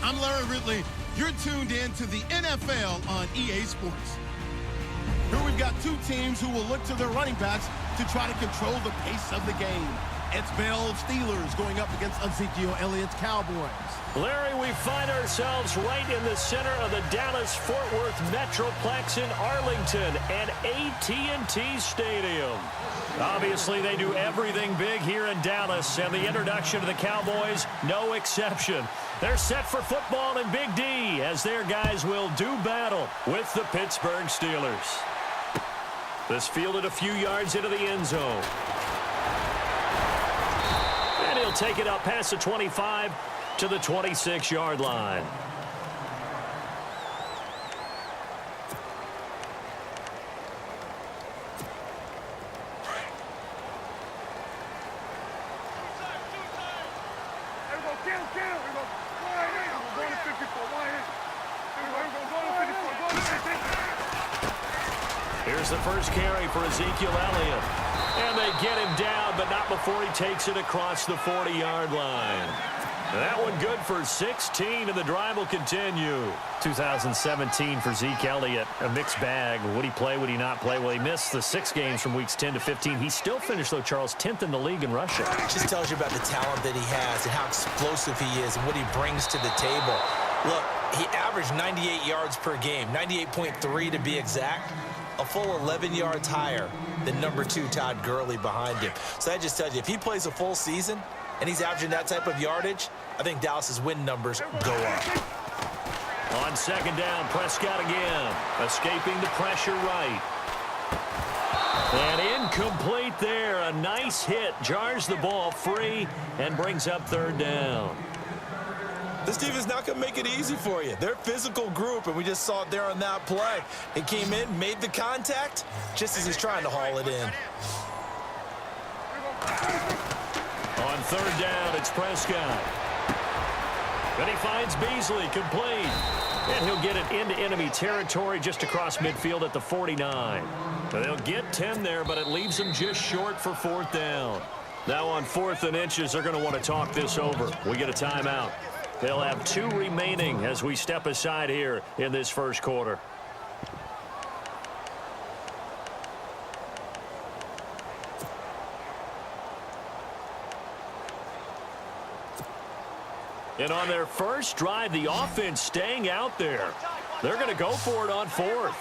I'm Larry Ridley. You're tuned in to the NFL on EA Sports. Here we've got two teams who will look to their running backs to try to control the pace of the game. It's Bell's Steelers going up against Ezekiel Elliott's Cowboys. Larry, we find ourselves right in the center of the Dallas-Fort Worth Metroplex in Arlington and AT&T Stadium. Obviously, they do everything big here in Dallas, and the introduction to the Cowboys, no exception. They're set for football in Big D as their guys will do battle with the Pittsburgh Steelers. This fielded a few yards into the end zone. And he'll take it up past the 25 to the 26-yard line. Here's the first carry for Ezekiel Elliott. And they get him down, but not before he takes it across the 40-yard line. That one good for 16, and the drive will continue. 2017 for Zeke Elliott, a mixed bag. Would he play, would he not play? Well, he missed the 6 games from weeks 10 to 15. He still finished, though, Charles, 10th in the league in rushing. It just tells you about the talent that he has and how explosive he is and what he brings to the table. Look, he averaged 98 yards per game, 98.3 to be exact. A full 11 yards higher than number 2 Todd Gurley behind him. So that just tells you, if he plays a full season and he's averaging that type of yardage, I think Dallas's win numbers go up. On second down, Prescott again, escaping the pressure right. And incomplete there. A nice hit, jars the ball free and brings up third down. This defense not going to make it easy for you. They're a physical group, and we just saw it there on that play. He came in, made the contact, just as he's trying to haul it in. On third down, it's Prescott. Then he finds Beasley, complete. And he'll get it into enemy territory just across midfield at the 49. So they'll get 10 there, but it leaves them just short for fourth down. Now on 4th and inches, they're going to want to talk this over. We get a timeout. They'll have 2 remaining as we step aside here in this first quarter. And on their first drive, the offense staying out there. They're going to go for it on 4th.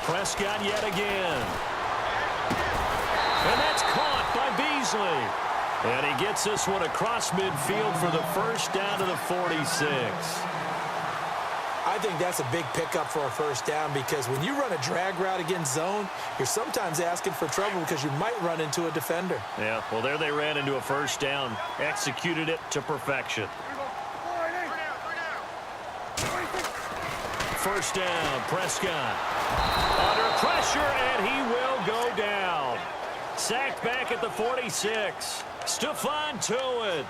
Prescott yet again. And that's caught by Beasley. And he gets this one across midfield for the first down to the 46. I think that's a big pickup for a first down because when you run a drag route against zone, you're sometimes asking for trouble because you might run into a defender. Yeah, well, there they ran into a first down, executed it to perfection. First down, Prescott. Under pressure, and he will go down. Sacked back at the 46. Stephon Tuitt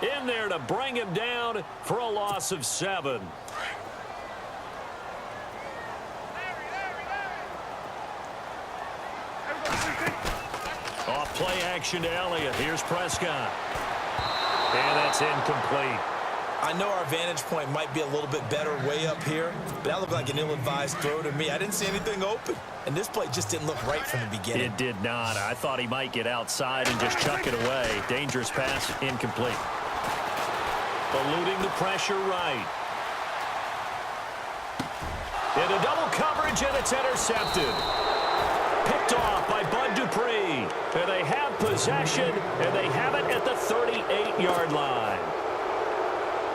in there to bring him down for a loss of 7. Off play action to Elliott. Here's Prescott. And that's incomplete. I know our vantage point might be a little bit better way up here, but that looked like an ill-advised throw to me. I didn't see anything open, and this play just didn't look right from the beginning. It did not. I thought he might get outside and just chuck it away. Dangerous pass, incomplete. Eluding the pressure right. Into double coverage, and it's intercepted. Picked off by Bud Dupree. And they have possession, and they have it at the 38-yard line.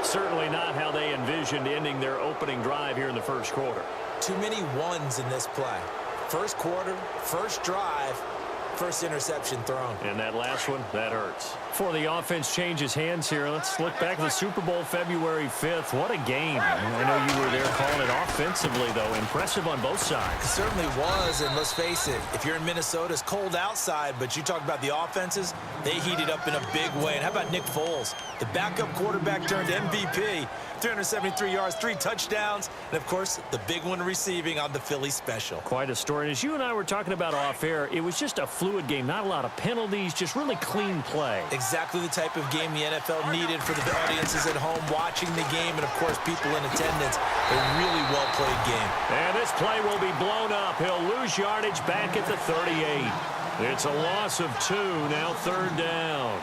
Certainly not how they envisioned ending their opening drive here in the first quarter. Too many ones in this play. First quarter, first drive, first interception thrown. And that last one, that hurts. Before the offense changes hands here, let's look back at the Super Bowl February 5th. What a game. I know you were there calling it offensively, though. Impressive on both sides. It certainly was, and let's face it, if you're in Minnesota, it's cold outside, but you talk about the offenses, they heated up in a big way. And how about Nick Foles? The backup quarterback turned MVP, 373 yards, 3 touchdowns, and, of course, the big one receiving on the Philly special. Quite a story. And as you and I were talking about off air, it was just a fluke fluid game. Not a lot of penalties, just really clean play. Exactly the type of game the NFL needed for the audiences at home watching the game and, of course, people in attendance. A really well-played game. And this play will be blown up. He'll lose yardage back at the 38. It's a loss of 2, now 3rd down.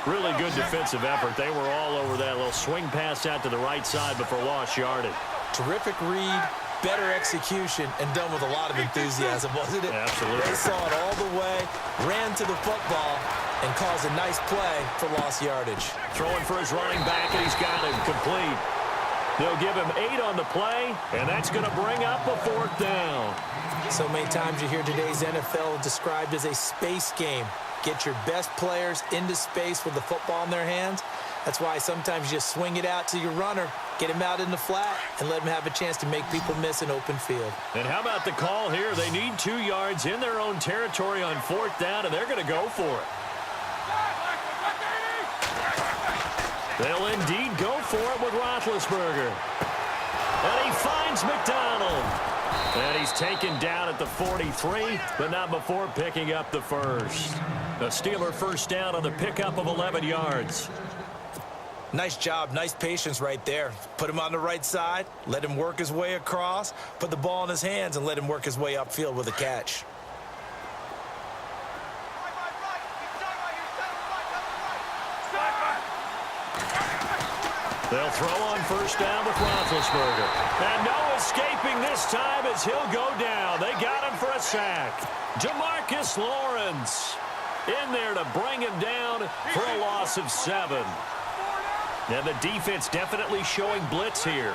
Really good defensive effort. They were all over that little swing pass out to the right side, but for lost yardage. Terrific read, better execution, and done with a lot of enthusiasm, wasn't it? Absolutely. They saw it all the way, ran to the football, and caused a nice play for lost yardage. Throwing for his running back, and he's got him complete. They'll give him 8 on the play, and that's going to bring up a 4th down. So many times you hear today's NFL described as a space game. Get your best players into space with the football in their hands. That's why sometimes you just swing it out to your runner, get him out in the flat, and let him have a chance to make people miss an open field. And how about the call here? They need 2 yards in their own territory on 4th down, and they're going to go for it. They'll indeed go for it with Roethlisberger. And he finds McDonald. And he's taken down at the 43, but not before picking up the first. A Steeler first down on the pickup of 11 yards. Nice job, nice patience right there. Put him on the right side, let him work his way across, put the ball in his hands, and let him work his way upfield with a catch. They'll throw on first down with Roethlisberger. And no escaping this time as he'll go down. They got him for a sack. Demarcus Lawrence in there to bring him down for a loss of 7. And the defense definitely showing blitz here.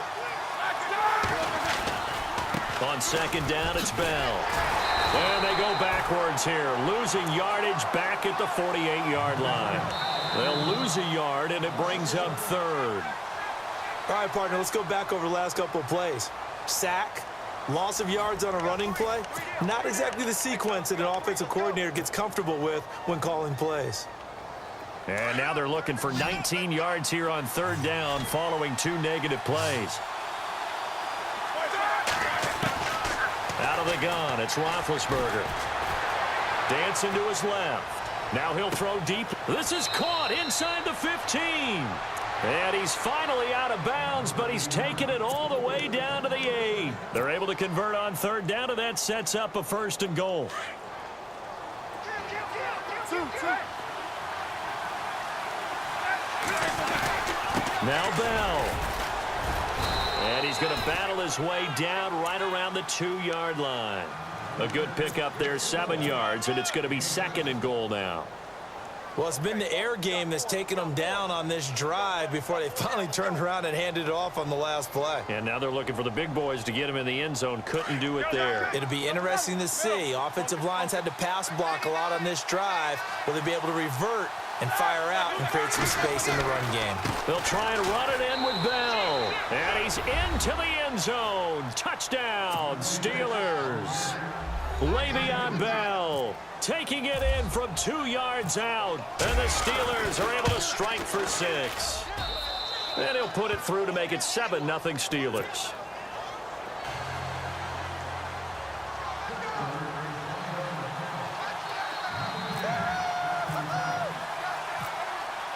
On 2nd down, it's Bell. And they go backwards here, losing yardage back at the 48-yard line. They'll lose a yard, and it brings up 3rd. All right, partner, let's go back over the last couple of plays. Sack, loss of yards on a running play. Not exactly the sequence that an offensive coordinator gets comfortable with when calling plays. And now they're looking for 19 yards here on 3rd down following 2 negative plays. Out of the gun, it's Roethlisberger. Dancing to his left. Now he'll throw deep. This is caught inside the 15. And he's finally out of bounds, but he's taken it all the way down to the 8. They're able to convert on 3rd down, and that sets up a 1st and goal. Now Bell. And he's going to battle his way down right around the 2-yard line. A good pickup there, 7 yards, and it's going to be 2nd and goal now. Well, it's been the air game that's taken them down on this drive before they finally turned around and handed it off on the last play. And now they're looking for the big boys to get him in the end zone. Couldn't do it there. It'll be interesting to see. Offensive lines had to pass block a lot on this drive. Will they be able to revert and fire out and create some space in the run game? They'll try and run it in with Bell. And he's into the end zone. Touchdown, Steelers. Le'Veon Bell taking it in from 2 yards out. And the Steelers are able to strike for 6. And he'll put it through to make it 7-0 Steelers.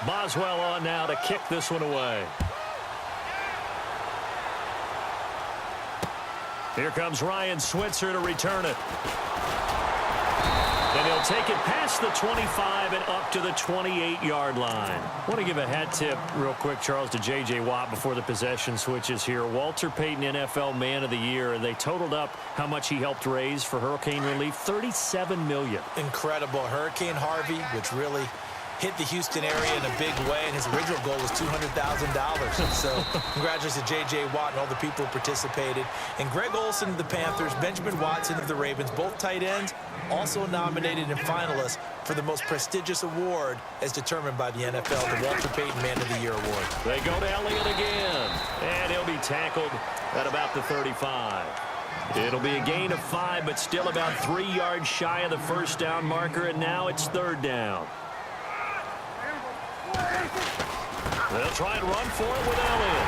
Boswell on now to kick this one away. Here comes Ryan Switzer to return it. And he'll take it past the 25 and up to the 28-yard line. I want to give a hat tip real quick, Charles, to J.J. Watt before the possession switches here. Walter Payton, NFL Man of the Year, and they totaled up how much he helped raise for hurricane relief, $37 million. Incredible. Hurricane Harvey, which really hit the Houston area in a big way, and his original goal was $200,000. So congratulations to J.J. Watt and all the people who participated. And Greg Olsen of the Panthers, Benjamin Watson of the Ravens, both tight ends, also nominated and finalists for the most prestigious award as determined by the NFL, the Walter Payton Man of the Year Award. They go to Elliott again, and he'll be tackled at about the 35. It'll be a gain of 5, but still about 3 yards shy of the first down marker, and now it's 3rd down. They'll try and run for it with Elliott.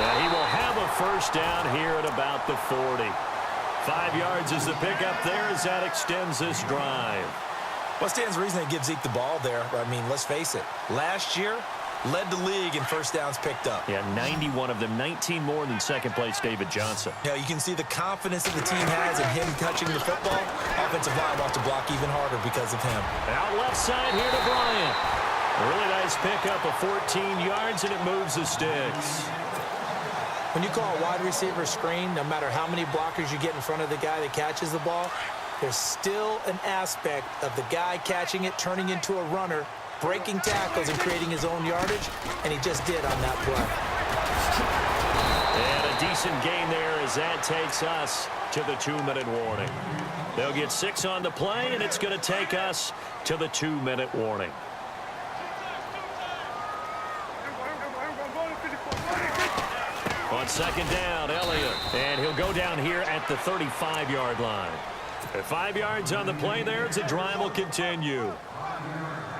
And he will have a first down here at about the 40. 5 yards is the pickup there as that extends this drive. What stands to reason they give Zeke the ball there? I mean, let's face it. Last year, led the league in first downs picked up. Yeah, 91 of them, 19 more than second-place David Johnson. Yeah, you can see the confidence that the team has in him touching the football. Offensive line wants to block even harder because of him. Out left side here to Bryant. A really nice pickup of 14 yards, and it moves the sticks. When you call a wide receiver screen, no matter how many blockers you get in front of the guy that catches the ball, there's still an aspect of the guy catching it, turning into a runner, breaking tackles and creating his own yardage, and he just did on that play. And a decent gain there as that takes us to the 2-minute warning. They'll get 6 on the play, and it's going to take us to the 2-minute warning. On second down, Elliott, and he'll go down here at the 35-yard line. At 5 yards on the play there, the drive will continue.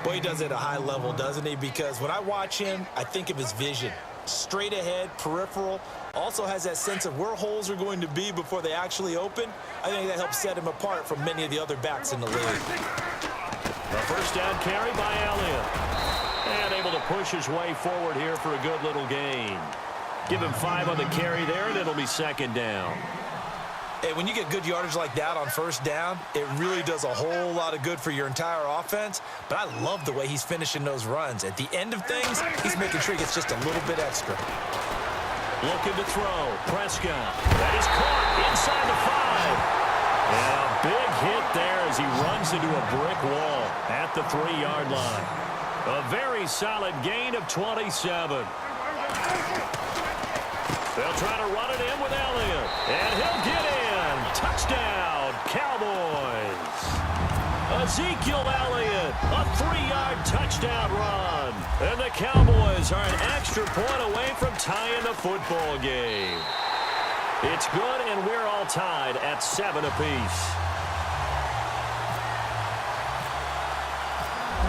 Boy, he does it at a high level, doesn't he? Because when I watch him, I think of his vision. Straight ahead, peripheral, also has that sense of where holes are going to be before they actually open. I think that helps set him apart from many of the other backs in the league. A first down carry by Elliott. And able to push his way forward here for a good little gain. Give him 5 on the carry there, and it'll be second down. Hey, when you get good yardage like that on first down, it really does a whole lot of good for your entire offense. But I love the way he's finishing those runs. At the end of things, he's making sure he gets just a little bit extra. Looking to throw. Prescott. That is caught inside the 5. And a big hit there as he runs into a brick wall at the 3-yard line. A very solid gain of 27. They'll try to run it in with Elliott. And he'll get in. Touchdown, Cowboys. Ezekiel Elliott, a 3-yard touchdown run. And the Cowboys are an extra point away from tying the football game. It's good, and we're all tied at 7 apiece.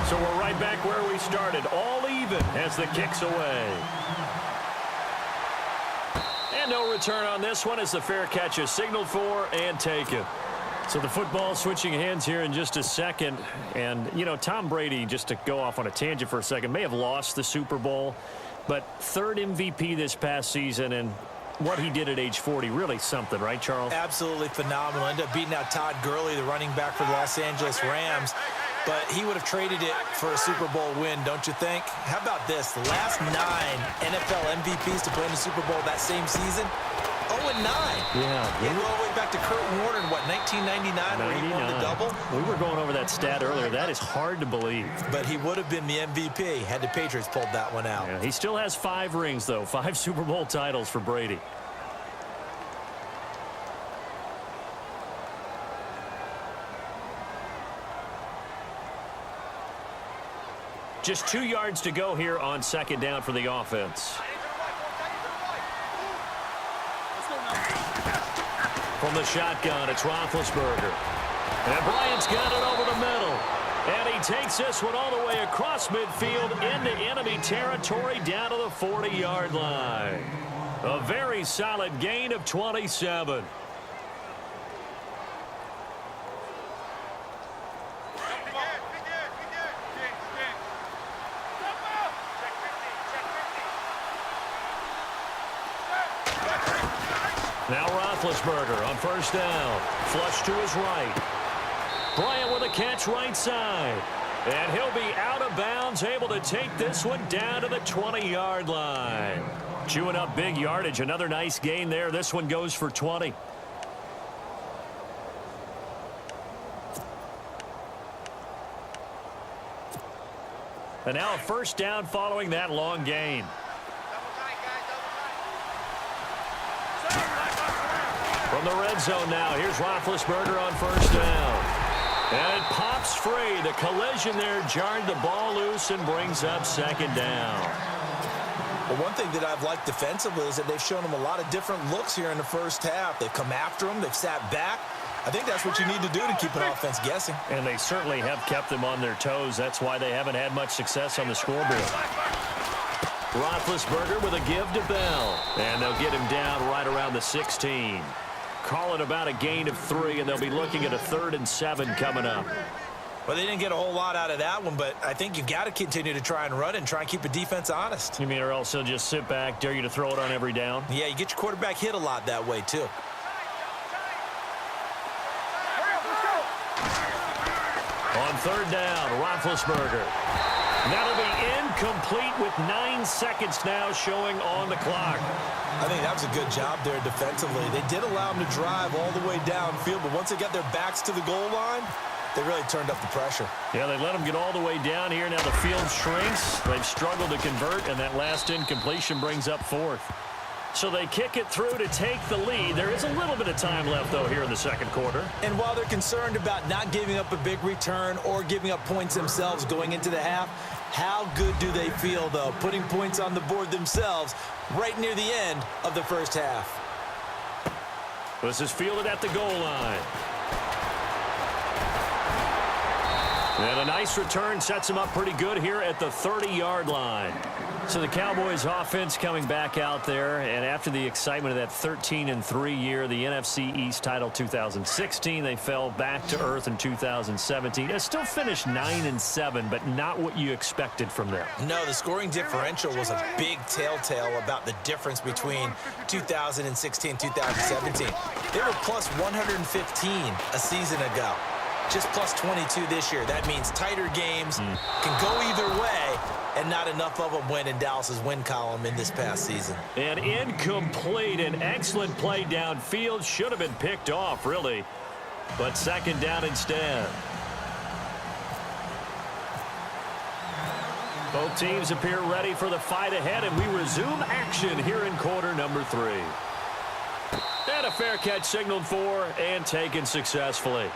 So we're right back where we started, all even as the kick's away. And no return on this one as the fair catch is signaled for and taken. So the football switching hands here in just a second. And, you know, Tom Brady, just to go off on a tangent for a second, may have lost the Super Bowl, but 3rd MVP this past season, and what he did at age 40, really something, right, Charles? Absolutely phenomenal. Ended up beating out Todd Gurley, the running back for the Los Angeles Rams. But he would have traded it for a Super Bowl win, don't you think? How about this? The last 9 NFL MVPs to play in the Super Bowl that same season, 0-9. Yeah. You go all the way back to Kurt Warner in, what, 1999 where he won the double? We were going over that stat earlier. That is hard to believe. But he would have been the MVP had the Patriots pulled that one out. Yeah, he still has 5 rings, though. 5 Super Bowl titles for Brady. Just 2 yards to go here on second down for the offense. From the shotgun, it's Roethlisberger. And Bryant's got it over the middle. And he takes this one all the way across midfield into enemy territory down to the 40-yard line. A very solid gain of 27. Now Roethlisberger on first down. Flush to his right. Bryant with a catch right side. And he'll be out of bounds, able to take this one down to the 20-yard line. Chewing up big yardage. Another nice gain there. This one goes for 20. And now a first down following that long gain. From the red zone now, here's Roethlisberger on first down. And it pops free. The collision there jarred the ball loose and brings up second down. Well, one thing that I've liked defensively is that they've shown him a lot of different looks here in the first half. They've come after him. They've sat back. I think that's what you need to do to keep an offense guessing. And they certainly have kept them on their toes. That's why they haven't had much success on the scoreboard. Roethlisberger with a give to Bell. And they'll get him down right around the 16. Call it about a gain of 3, and they'll be looking at a 3rd and 7 coming up. Well, they didn't get a whole lot out of that one, but I think you've got to continue to try and run and try and keep the defense honest. You mean or else he'll just sit back, dare you to throw it on every down? Yeah, you get your quarterback hit a lot that way, too. On third down, Roethlisberger. That'll be incomplete with 9 seconds now showing on the clock. I think that was a good job there defensively. They did allow them to drive all the way downfield, but once they got their backs to the goal line, they really turned up the pressure. Yeah, they let them get all the way down here. Now the field shrinks. They've struggled to convert, and that last incompletion brings up fourth. So they kick it through to take the lead. There is a little bit of time left, though, here in the second quarter. And while they're concerned about not giving up a big return or giving up points themselves going into the half, how good do they feel, though, putting points on the board themselves right near the end of the first half? This is fielded at the goal line. And a nice return sets him up pretty good here at the 30-yard line. So the Cowboys offense coming back out there, and after the excitement of that 13-3 year, the NFC East title 2016, they fell back to earth in 2017. They still finished 9-7, but not what you expected from them. No, the scoring differential was a big telltale about the difference between 2016 and 2017. They were plus 115 a season ago. Just plus 22 this year. That means tighter games can go either way, and not enough of them win in Dallas's win column in this past season. An incomplete, an excellent play downfield. Should have been picked off, really. But second down instead. Both teams appear ready for the fight ahead, and we resume action here in quarter number 3. And a fair catch signaled for and taken successfully.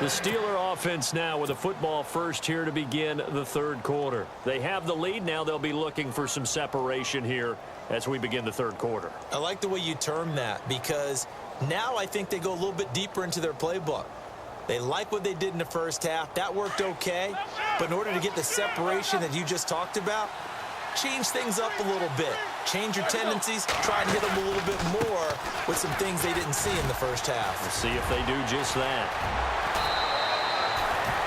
The Steeler offense now with a football first here to begin the third quarter. They have the lead. Now they'll be looking for some separation here as we begin the third quarter. I like the way you term that, because now I think they go a little bit deeper into their playbook. They like what they did in the first half. That worked okay. But in order to get the separation that you just talked about, change things up a little bit. Change your tendencies. Try and hit them a little bit more with some things they didn't see in the first half. We'll see if they do just that.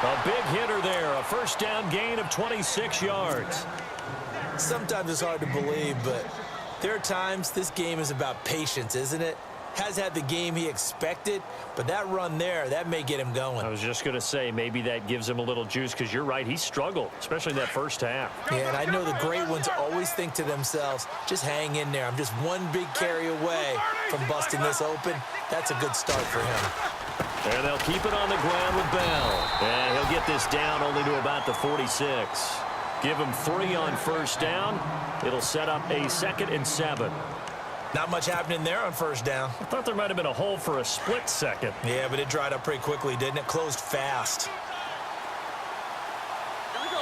A big hitter there, a first down gain of 26 yards. Sometimes it's hard to believe, but there are times this game is about patience, isn't it? Has had the game he expected, but that run there, that may get him going. I was just going to say, maybe that gives him a little juice, because you're right, he struggled, especially in that first half. Yeah, and I know the great ones always think to themselves, just hang in there. I'm just one big carry away from busting this open. That's a good start for him. And they'll keep it on the ground with Bell. And he'll get this down only to about the 46. Give him 3 on first down. It'll set up a 2nd and 7. Not much happening there on first down. I thought there might have been a hole for a split second. Yeah, but it dried up pretty quickly, didn't it? Closed fast. Here we go.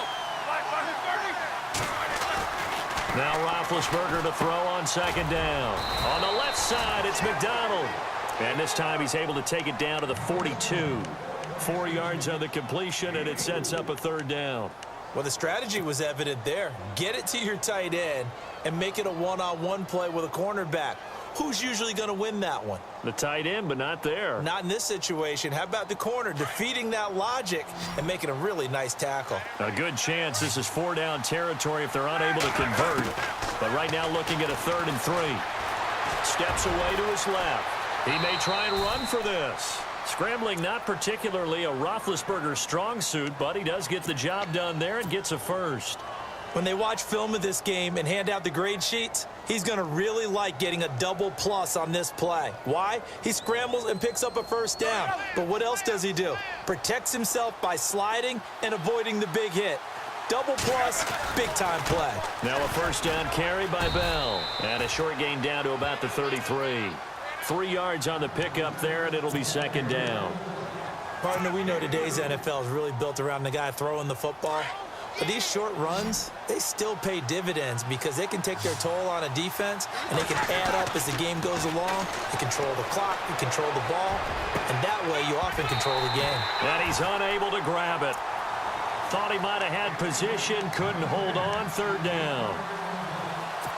Now Roethlisberger to throw on second down. On the left side, it's McDonald. And this time he's able to take it down to the 42. 4 yards on the completion, and it sets up a third down. Well, the strategy was evident there. Get it to your tight end and make it a one-on-one play with a cornerback. Who's usually going to win that one? The tight end, but not there. Not in this situation. How about the corner defeating that logic and making a really nice tackle? A good chance this is 4-down territory if they're unable to convert. But right now looking at a 3rd and 3. Steps away to his left. He may try and run for this. Scrambling not particularly a Roethlisberger strong suit, but he does get the job done there and gets a first. When they watch film of this game and hand out the grade sheets, he's going to really like getting a double plus on this play. Why? He scrambles and picks up a first down. But what else does he do? Protects himself by sliding and avoiding the big hit. Double plus, big-time play. Now a first down carry by Bell. And a short gain down to about the 33. 3 yards on the pickup there, and it'll be second down. Partner, we know today's NFL is really built around the guy throwing the football. But these short runs, they still pay dividends because they can take their toll on a defense, and they can add up as the game goes along. They control the clock, they control the ball, and that way you often control the game. And he's unable to grab it. Thought he might have had position, couldn't hold on, third down.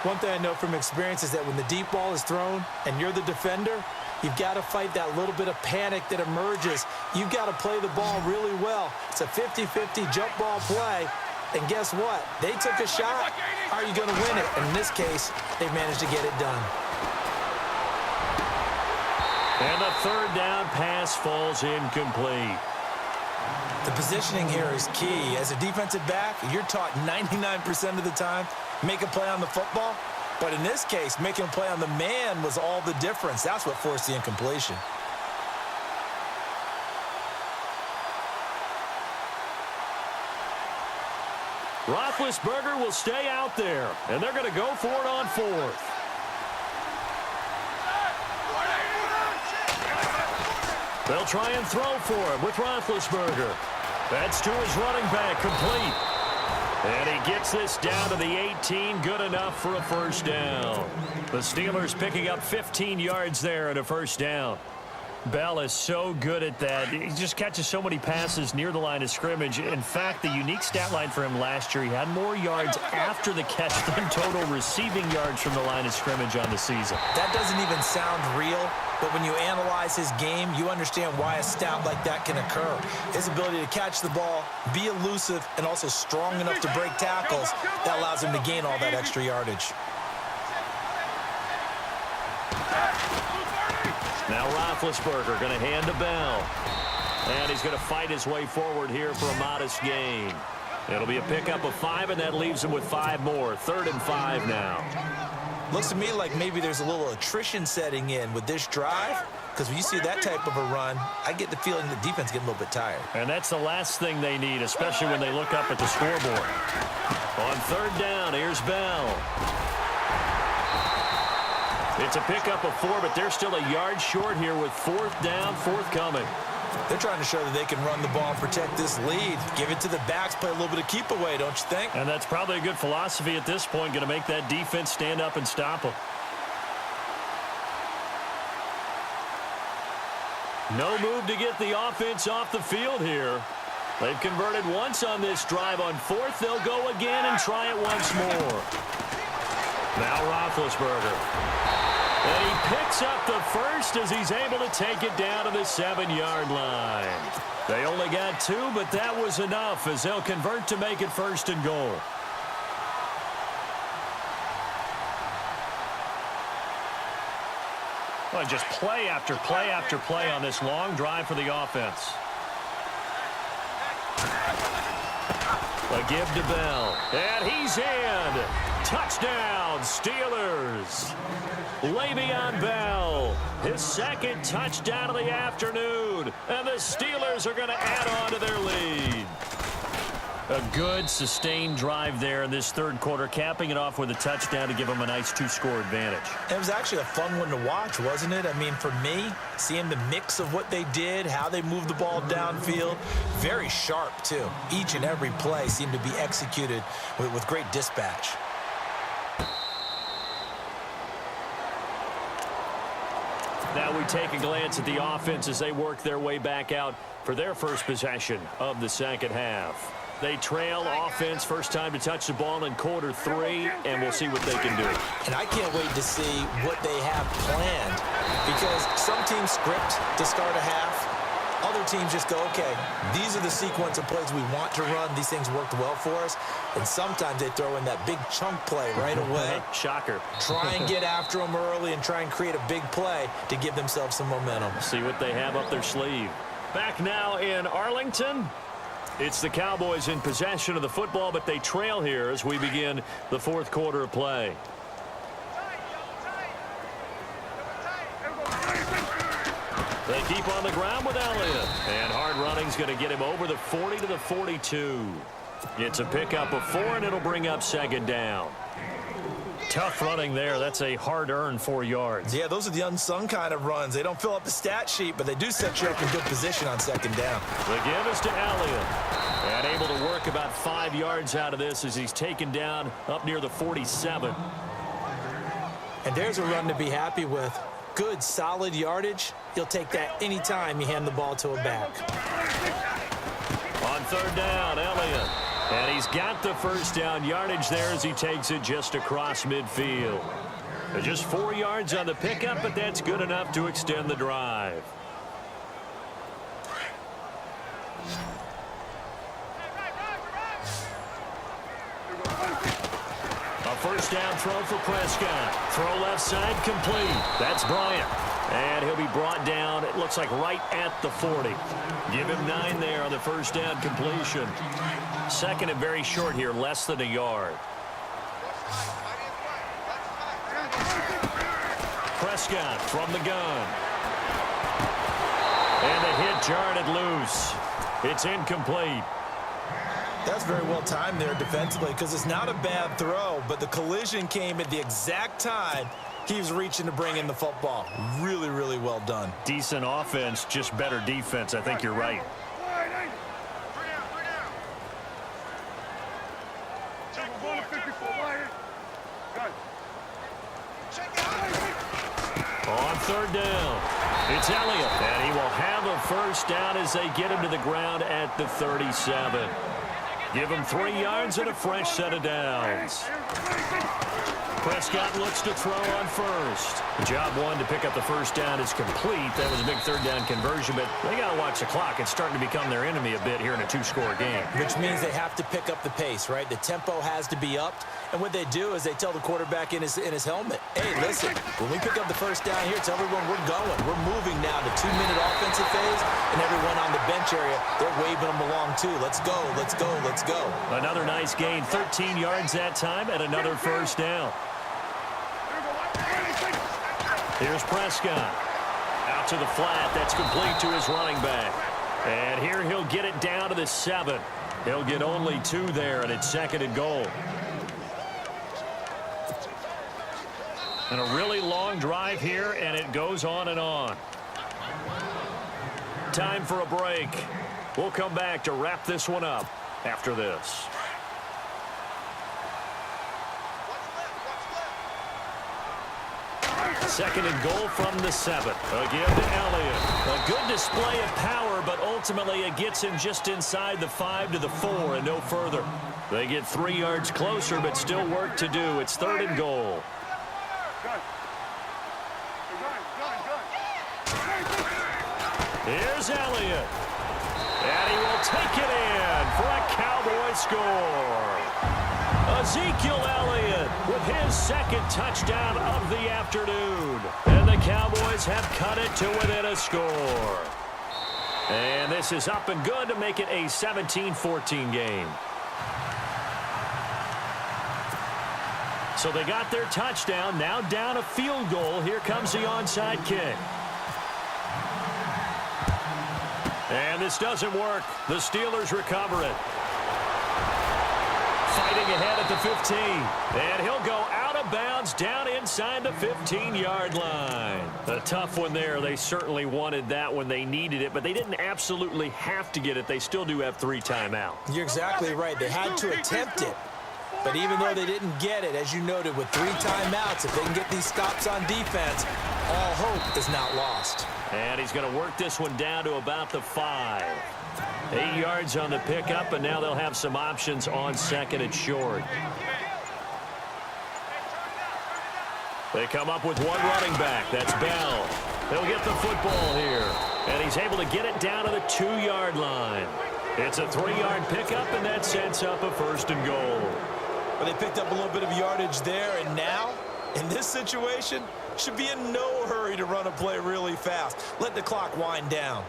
One thing I know from experience is that when the deep ball is thrown and you're the defender, You've got to fight that little bit of panic that emerges. You've got to play the ball really well. It's a 50-50 jump ball play. And guess what? They took a shot. How are you going to win it? And in this case, they've managed to get it done. And the third down pass falls incomplete. The positioning here is key. As a defensive back, you're taught 99% of the time, make a play on the football. But in this case, making a play on the man was all the difference. That's what forced the incompletion. Roethlisberger will stay out there, and they're going to go for it on fourth. They'll try and throw for it with Roethlisberger. That's to his running back, complete. And he gets this down to the 18, good enough for a first down. The Steelers picking up 15 yards there and a first down. Bell is so good at that. He just catches so many passes near the line of scrimmage. In fact, the unique stat line for him last year, he had more yards after the catch than total receiving yards from the line of scrimmage on the season. That doesn't even sound real, but when you analyze his game, you understand why a stat like that can occur. His ability to catch the ball, be elusive, and also strong enough to break tackles, that allows him to gain all that extra yardage. Now Roethlisberger going to hand to Bell. And he's going to fight his way forward here for a modest gain. It'll be a pickup of 5, and that leaves him with 5 more. 3rd and 5 now. Looks to me like maybe there's a little attrition setting in with this drive, because when you see that type of a run, I get the feeling the defense getting a little bit tired. And that's the last thing they need, especially when they look up at the scoreboard. On 3rd down, here's Bell. It's a pickup of 4, but they're still a yard short here with 4th down, forthcoming. They're trying to show that they can run the ball and protect this lead. Give it to the backs, play a little bit of keep away, don't you think? And that's probably a good philosophy at this point, going to make that defense stand up and stop them. No move to get the offense off the field here. They've converted once on this drive. On 4th, they'll go again and try it once more. Now Roethlisberger. And he picks up the first as he's able to take it down to the 7-yard line. They only got 2, but that was enough as they'll convert to make it 1st and goal. Well, just play after play after play on this long drive for the offense. A give to Bell. And he's in. Touchdown, Steelers. Le'Veon Bell, his 2nd touchdown of the afternoon. And the Steelers are going to add on to their lead. A good, sustained drive there in this 3rd quarter, capping it off with a touchdown to give them a nice 2-score advantage. It was actually a fun one to watch, wasn't it? I mean, for me, seeing the mix of what they did, how they moved the ball downfield, very sharp, too. Each and every play seemed to be executed with great dispatch. Now we take a glance at the offense as they work their way back out for their first possession of the 2nd half. They trail offense, first time to touch the ball in quarter 3, and we'll see what they can do. And I can't wait to see what they have planned, because some teams script to start a half. Other teams just go, okay, these are the sequence of plays we want to run. These things worked well for us. And sometimes they throw in that big chunk play right away. Shocker. Try and get after them early and try and create a big play to give themselves some momentum. See what they have up their sleeve. Back now in Arlington. It's the Cowboys in possession of the football, but they trail here as we begin the 4th quarter of play. They keep on the ground with Elliott. And hard running's going to get him over the 40 to the 42. It's a pickup of 4, and it'll bring up 2nd down. Tough running there. That's a hard-earned 4 yards. Yeah, those are the unsung kind of runs. They don't fill up the stat sheet, but they do set you up in good position on 2nd down. The give is to Elliott. And able to work about 5 yards out of this as he's taken down up near the 47. And there's a run to be happy with. Good, solid yardage. You'll take that anytime you hand the ball to a back. On 3rd down, Elliott. And he's got the first down yardage there as he takes it just across midfield. Just 4 yards on the pickup, but that's good enough to extend the drive. A first down throw for Prescott. Throw left side complete. That's Bryant. And he'll be brought down, it looks like right at the 40. Give him 9 there on the first down completion. Second and very short here, less than a yard. Prescott from the gun. And the hit jarred it loose. It's incomplete. That's very well timed there defensively because it's not a bad throw, but the collision came at the exact time he was reaching to bring in the football. Really, really well done. Decent offense, just better defense. I think you're right. On third down, it's Elliott, and he will have a first down as they get him to the ground at the 37. Give him 3 yards and a fresh set of downs. Prescott looks to throw on first. Job one to pick up the first down is complete. That was a big third down conversion, but they got to watch the clock. It's starting to become their enemy a bit here in a 2-score game. Which means they have to pick up the pace, right? The tempo has to be upped. And what they do is they tell the quarterback in his helmet, hey, listen, when we pick up the first down here, tell everyone we're going. We're moving now to 2-minute offensive phase, and everyone on the bench area, they're waving them along too. Let's go, let's go, let's go. Another nice gain, 13 yards that time, and another first down. Here's Prescott. Out to the flat. That's complete to his running back. And here he'll get it down to the 7. He'll get only 2 there, and it's second and goal. And a really long drive here, and it goes on and on. Time for a break. We'll come back to wrap this one up after this. Second and goal from the 7. Again to Elliott. A good display of power, but ultimately it gets him just inside the 5 to the 4 and no further. They get 3 yards closer, but still work to do. It's third and goal. Here's Elliott. And he will take it in for a Cowboy score. Ezekiel Elliott with his second touchdown of the afternoon. And the Cowboys have cut it to within a score. And this is up and good to make it a 17-14 game. So they got their touchdown, now down a field goal. Here comes the onside kick. And this doesn't work. The Steelers recover it. Fighting ahead at the 15. And he'll go out of bounds down inside the 15-yard line. A tough one there. They certainly wanted that when they needed it, but they didn't absolutely have to get it. They still do have 3 timeouts. You're exactly right. They had to attempt it. But even though they didn't get it, as you noted, with 3 timeouts, if they can get these stops on defense, all hope is not lost. And he's going to work this one down to about the 5. 8 yards on the pickup, and now they'll have some options on second and short. They come up with one running back. That's Bell. He'll get the football here. And he's able to get it down to the 2-yard line. It's a 3-yard pickup, and that sets up a first and goal. Well, they picked up a little bit of yardage there, and now, in this situation, should be in no hurry to run a play really fast. Let the clock wind down.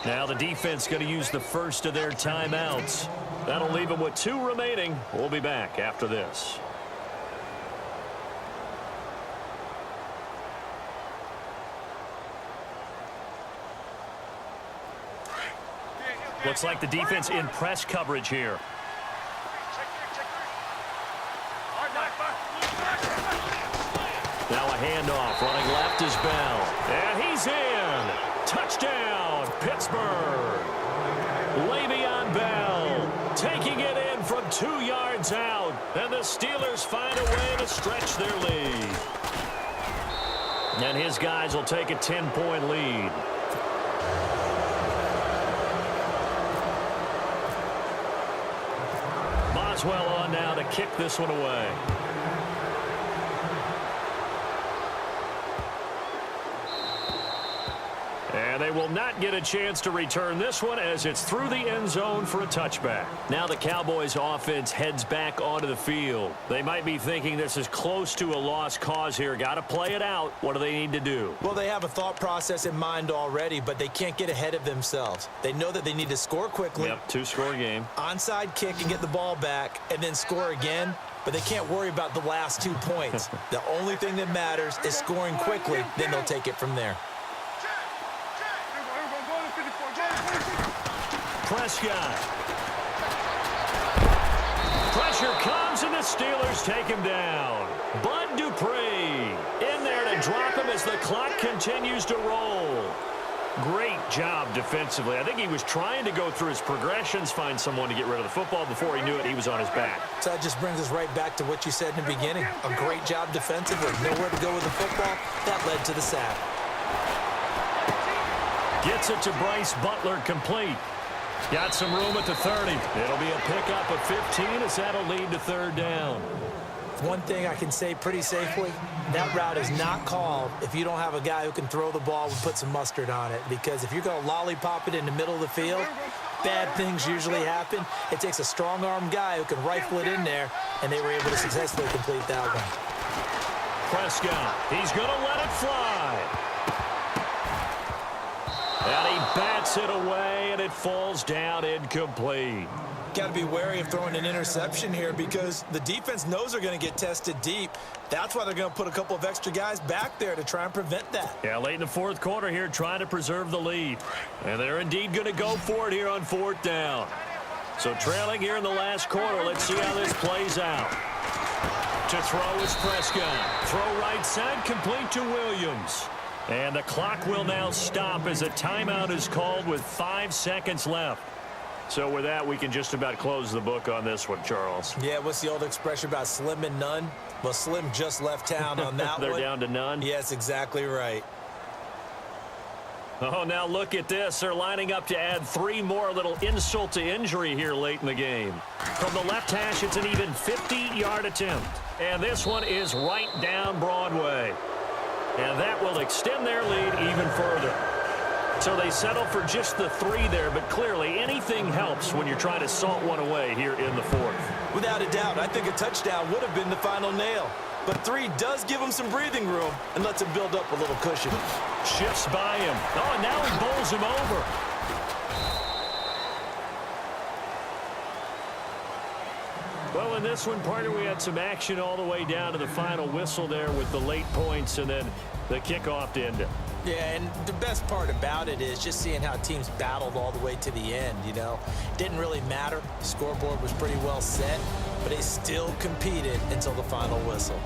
Now the defense going to use the first of their timeouts. That'll leave them with 2 remaining. We'll be back after this. Looks like the defense in press coverage here. Now a handoff. Running left is Bell. And he's in. Touchdown, Pittsburgh. Le'Veon Bell taking it in from 2 yards out. And the Steelers find a way to stretch their lead. And his guys will take a 10-point lead. Boswell on now to kick this one away. And they will not get a chance to return this one as it's through the end zone for a touchback. Now the Cowboys offense heads back onto the field. They might be thinking this is close to a lost cause here. Got to play it out. What do they need to do? Well, they have a thought process in mind already, but they can't get ahead of themselves. They know that they need to score quickly. Yep, two-score game. Onside kick and get the ball back and then score again. But they can't worry about the last 2 points. The only thing that matters is scoring quickly. Then they'll take it from there. Prescott. Pressure comes, and the Steelers take him down. Bud Dupree in there to drop him as the clock continues to roll. Great job defensively. I think he was trying to go through his progressions, find someone to get rid of the football. Before he knew it, he was on his back. So that just brings us right back to what you said in the beginning. A great job defensively. Nowhere to go with the football. That led to the sack. Gets it to Bryce Butler, complete. Got some room at the 30. It'll be a pickup of 15 as that'll lead to third down. One thing I can say pretty safely, that route is not called if you don't have a guy who can throw the ball and put some mustard on it. Because if you're going to lollipop it in the middle of the field, bad things usually happen. It takes a strong-arm guy who can rifle it in there, and they were able to successfully complete that one. Prescott, he's going to let it fly. And he bats it away, and it falls down incomplete. Got to be wary of throwing an interception here because the defense knows they're going to get tested deep. That's why they're going to put a couple of extra guys back there to try and prevent that. Yeah, late in the fourth quarter here, trying to preserve the lead. And they're indeed going to go for it here on fourth down. So trailing here in the last quarter, let's see how this plays out. To throw is Prescott. Throw right side, complete to Williams. And the clock will now stop as a timeout is called with 5 seconds left. So with that, we can just about close the book on this one, Charles. Yeah, what's the old expression about slim and none? Well, Slim just left town on that They're one. down to none? Yes, exactly right. Oh, now look at this. They're lining up to add 3 more, little insult to injury here late in the game. From the left hash, it's an even 50-yard attempt. And this one is right down Broadway. And that will extend their lead even further. So they settle for just the 3 there, but clearly anything helps when you're trying to salt one away here in the fourth. Without a doubt, I think a touchdown would have been the final nail. But 3 does give him some breathing room and lets him build up a little cushion. Shifts by him. Oh, and now he bowls him over. Well, in this one, partner, we had some action all the way down to the final whistle there with the late points and then the kickoff to end it. Yeah, and the best part about it is just seeing how teams battled all the way to the end, you know. Didn't really matter. The scoreboard was pretty well set, but they still competed until the final whistle.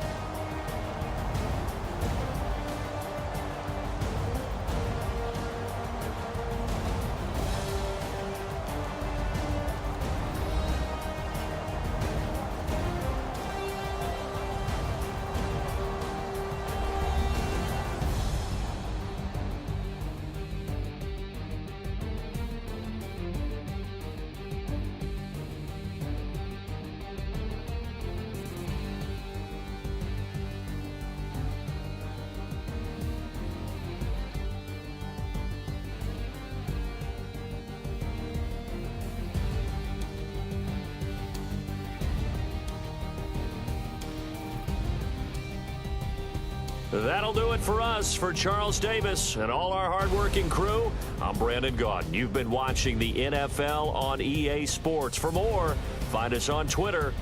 That'll do it for us. For Charles Davis and all our hardworking crew, I'm Brandon Gaudin. You've been watching the NFL on EA Sports. For more, find us on Twitter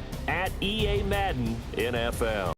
@EA Madden NFL.